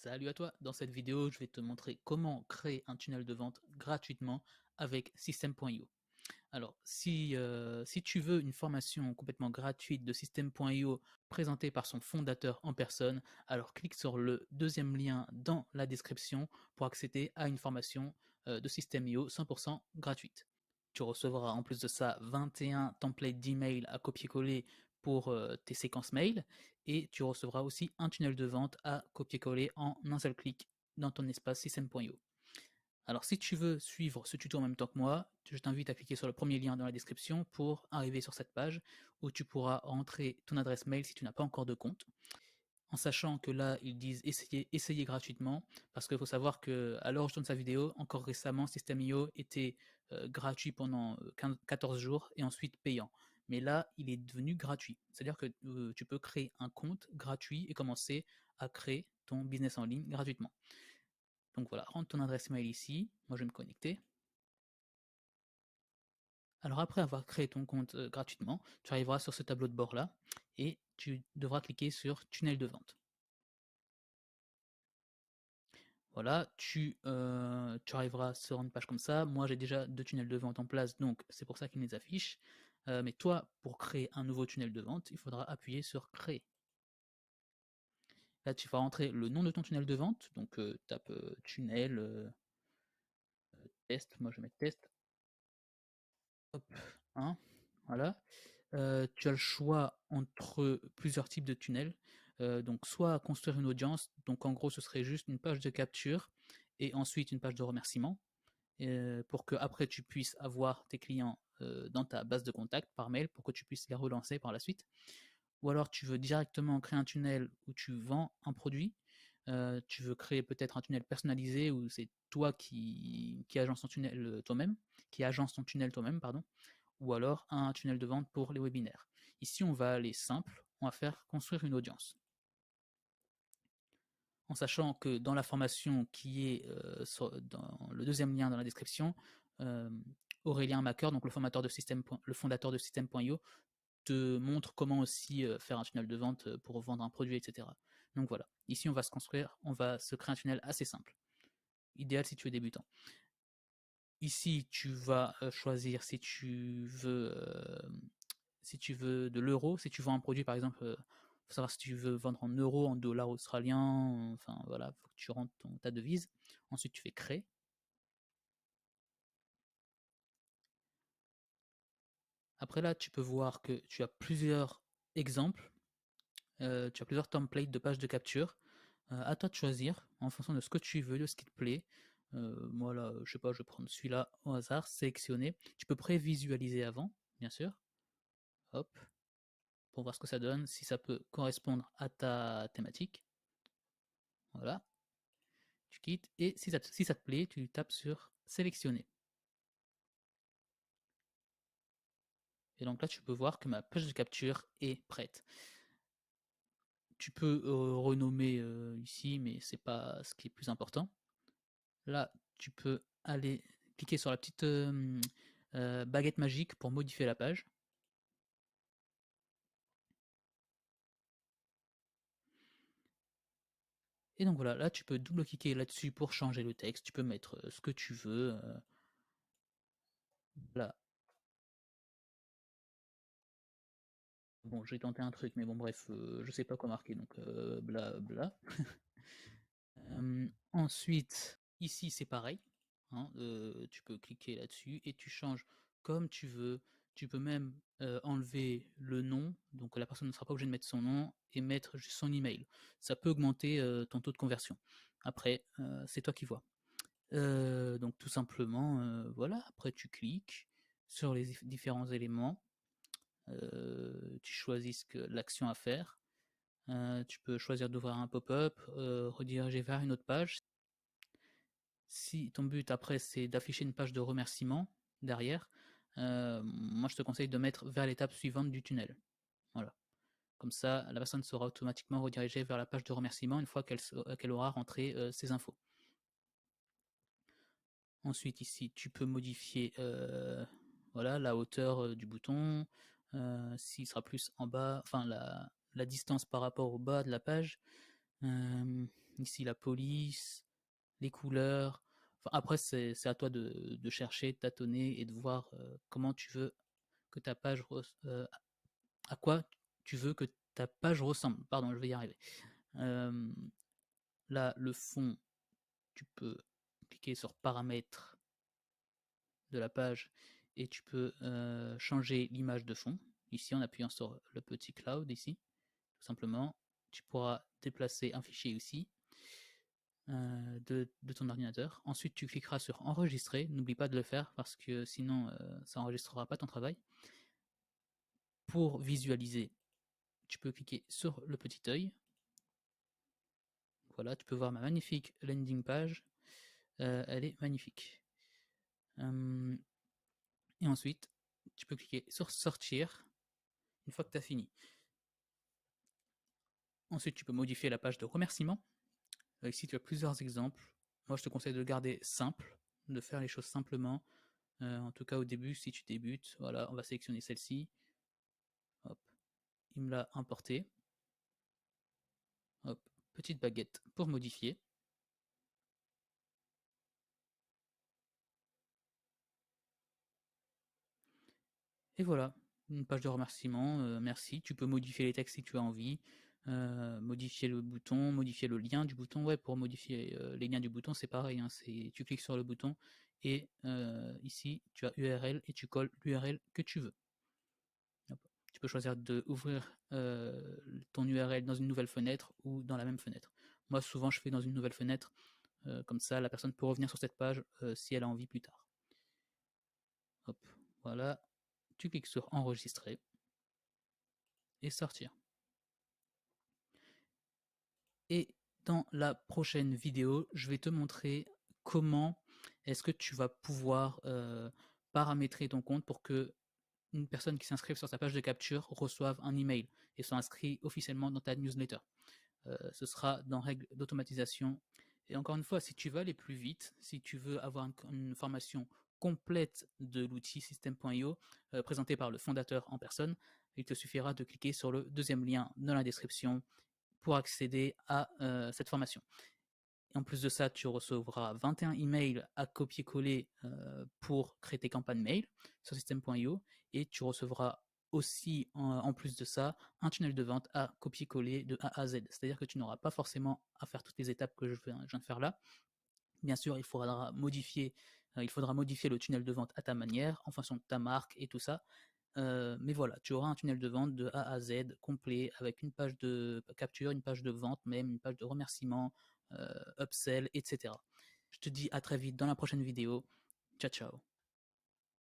Salut à toi, dans cette vidéo je vais te montrer comment créer un tunnel de vente gratuitement avec System.io. Alors si tu veux une formation complètement gratuite de System.io présentée par son fondateur en personne, alors clique sur le deuxième lien dans la description pour accéder à une formation de System.io 100% gratuite. Tu recevras en plus de ça 21 templates d'email à copier-coller pour tes séquences mail et tu recevras aussi un tunnel de vente à copier-coller en un seul clic dans ton espace System.io. Alors si tu veux suivre ce tuto en même temps que moi, je t'invite à cliquer sur le premier lien dans la description pour arriver sur cette page où tu pourras rentrer ton adresse mail si tu n'as pas encore de compte. En sachant que là, ils disent essayer gratuitement, parce qu'il faut savoir qu'à l'heure où je tourne sa vidéo, encore récemment, System.io était gratuit pendant 14 jours et ensuite payant. Mais là, il est devenu gratuit. C'est-à-dire que tu peux créer un compte gratuit et commencer à créer ton business en ligne gratuitement. Donc voilà, rentre ton adresse mail ici, moi je vais me connecter. Alors après avoir créé ton compte gratuitement, tu arriveras sur ce tableau de bord là et tu devras cliquer sur tunnel de vente. Voilà, tu arriveras sur une page comme ça. Moi, j'ai déjà 2 tunnels de vente en place, donc c'est pour ça qu'il me les affiche. Mais toi, pour créer un nouveau tunnel de vente, il faudra appuyer sur créer. Là, tu vas rentrer le nom de ton tunnel de vente, donc tape tunnel, test, moi je vais mettre test, hop, 1, voilà. Tu as le choix entre plusieurs types de tunnels. Donc soit construire une audience, donc en gros ce serait juste une page de capture et ensuite une page de remerciement. Pour que après tu puisses avoir tes clients dans ta base de contact par mail pour que tu puisses les relancer par la suite. Ou alors tu veux directement créer un tunnel où tu vends un produit. Tu veux créer peut-être un tunnel personnalisé où c'est toi qui agence ton tunnel toi-même, pardon, ou alors un tunnel de vente pour les webinaires. Ici, on va aller simple, on va faire construire une audience. En sachant que dans la formation qui est dans le deuxième lien dans la description, euh, Aurélien Macker, donc le fondateur de System.io, te montre comment aussi faire un tunnel de vente pour vendre un produit, etc. Donc voilà, ici on va se créer un tunnel assez simple, idéal si tu es débutant. Ici, tu vas choisir si tu veux de l'euro, si tu vends un produit par exemple, faut savoir si tu veux vendre en euros, en dollars australiens, enfin voilà, faut que tu rentres ta devise. Ensuite, tu fais créer. Après là, tu peux voir que tu as plusieurs exemples, tu as plusieurs templates de pages de capture. À toi de choisir en fonction de ce que tu veux, de ce qui te plaît. Moi là, je sais pas, je vais prendre celui-là au hasard, sélectionner. Tu peux prévisualiser avant, bien sûr. Hop, pour voir ce que ça donne, si ça peut correspondre à ta thématique. Voilà, tu quittes et si ça te plaît, tu tapes sur sélectionner. Et donc là, tu peux voir que ma page de capture est prête. Tu peux renommer ici, mais c'est pas ce qui est plus important. Là, tu peux aller cliquer sur la petite baguette magique pour modifier la page. Et donc voilà, là tu peux double-cliquer là-dessus pour changer le texte. Tu peux mettre ce que tu veux. Là, bon, j'ai tenté un truc, mais bon, bref, je sais pas quoi marquer, donc bla bla. Ensuite, ici c'est pareil, hein, tu peux cliquer là-dessus et tu changes comme tu veux. Tu peux même enlever le nom, donc la personne ne sera pas obligée de mettre son nom et mettre juste son email. Ça peut augmenter ton taux de conversion. Après, c'est toi qui vois. Donc tout simplement, voilà, après tu cliques sur les différents éléments, tu choisis l'action à faire. Tu peux choisir d'ouvrir un pop-up, rediriger vers une autre page. Si ton but après c'est d'afficher une page de remerciement derrière, moi je te conseille de mettre vers l'étape suivante du tunnel. Voilà. Comme ça, la personne sera automatiquement redirigée vers la page de remerciement une fois qu'elle aura rentré ses infos. Ensuite, ici, tu peux modifier voilà, la hauteur du bouton, s'il sera plus en bas, enfin la distance par rapport au bas de la page. ici la police, les couleurs. Enfin, après, c'est à toi de chercher, de tâtonner et de voir comment tu veux que ta page, à quoi tu veux que ta page ressemble. Pardon, je vais y arriver. Là, le fond, tu peux cliquer sur paramètres de la page et tu peux changer l'image de fond. Ici, en appuyant sur le petit cloud, ici, tout simplement, tu pourras déplacer un fichier aussi de ton ordinateur. Ensuite, tu cliqueras sur enregistrer. N'oublie pas de le faire parce que sinon, ça enregistrera pas ton travail. Pour visualiser, tu peux cliquer sur le petit œil. Voilà, tu peux voir ma magnifique landing page. Elle est magnifique. Et ensuite, tu peux cliquer sur sortir une fois que tu as fini. Ensuite, tu peux modifier la page de remerciement. Ici, tu as plusieurs exemples. Moi, je te conseille de le garder simple, de faire les choses simplement. En tout cas, au début, si tu débutes, voilà, on va sélectionner celle-ci. Hop, il me l'a importé. Hop, petite baguette pour modifier. Et voilà, une page de remerciement, merci. Tu peux modifier les textes si tu as envie, modifier le bouton, modifier le lien du bouton. Ouais, pour modifier les liens du bouton, c'est pareil, hein, tu cliques sur le bouton et ici, tu as URL et tu colles l'URL que tu veux. Hop. Tu peux choisir d'ouvrir ton URL dans une nouvelle fenêtre ou dans la même fenêtre. Moi, souvent, je fais dans une nouvelle fenêtre, comme ça, la personne peut revenir sur cette page si elle a envie plus tard. Hop, voilà, tu cliques sur enregistrer et sortir. Et dans la prochaine vidéo, je vais te montrer comment est-ce que tu vas pouvoir paramétrer ton compte pour que une personne qui s'inscrive sur sa page de capture reçoive un email et soit inscrit officiellement dans ta newsletter. Ce sera dans règles d'automatisation. Et encore une fois, si tu veux aller plus vite, si tu veux avoir une formation complète de l'outil System.io présenté par le fondateur en personne, il te suffira de cliquer sur le deuxième lien dans la description pour accéder à cette formation. Et en plus de ça, tu recevras 21 emails à copier-coller pour créer tes campagnes mail sur System.io et tu recevras aussi, en plus de ça, un tunnel de vente à copier-coller de A à Z. C'est-à-dire que tu n'auras pas forcément à faire toutes les étapes que je viens de faire là. Bien sûr, il faudra modifier le tunnel de vente à ta manière, en fonction de ta marque et tout ça. Mais voilà, tu auras un tunnel de vente de A à Z complet avec une page de capture, une page de vente, même une page de remerciement, upsell, etc. Je te dis à très vite dans la prochaine vidéo. Ciao, ciao.